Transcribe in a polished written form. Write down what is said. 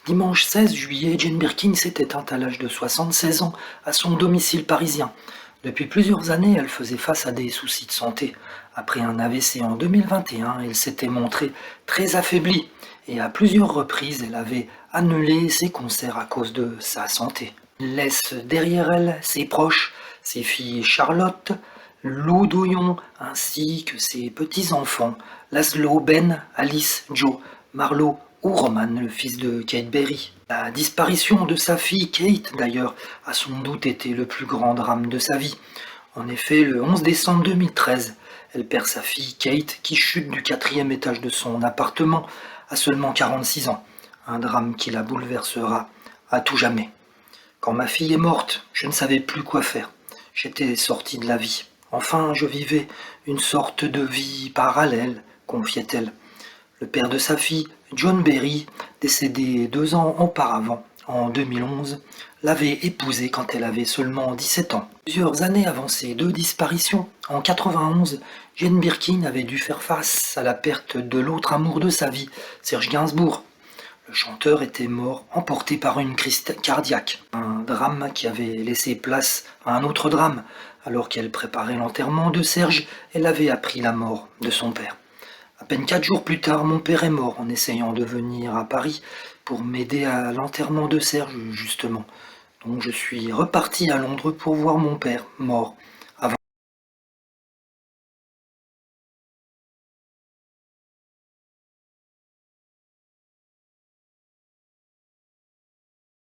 Dimanche 16 juillet, Jane Birkin s'est éteinte à l'âge de 76 ans à son domicile parisien. Depuis plusieurs années, elle faisait face à des soucis de santé. Après un AVC en 2021, elle s'était montrée très affaiblie et à plusieurs reprises, elle avait annulé ses concerts à cause de sa santé. Elle laisse derrière elle ses proches, ses filles Charlotte, Lou Douillon, ainsi que ses petits-enfants, Laszlo, Ben, Alice, Joe, Marlo ou Roman, le fils de Kate Berry. La disparition de sa fille Kate, d'ailleurs, a sans doute été le plus grand drame de sa vie. En effet, le 11 décembre 2013, elle perd sa fille Kate qui chute du 4e étage de son appartement à seulement 46 ans. Un drame qui la bouleversera à tout jamais. Quand ma fille est morte, je ne savais plus quoi faire. J'étais sorti de la vie. Enfin, je vivais une sorte de vie parallèle, confiait-elle. Le père de sa fille, John Berry, décédé 2 ans auparavant, en 2011, l'avait épousée quand elle avait seulement 17 ans. Plusieurs années avant ces deux disparitions, en 91, Jane Birkin avait dû faire face à la perte de l'autre amour de sa vie, Serge Gainsbourg. Le chanteur était mort, emporté par une crise cardiaque. Un drame qui avait laissé place à un autre drame. Alors qu'elle préparait l'enterrement de Serge, elle avait appris la mort de son père. À peine 4 jours plus tard, mon père est mort en essayant de venir à Paris pour m'aider à l'enterrement de Serge, justement. Donc je suis reparti à Londres pour voir mon père mort.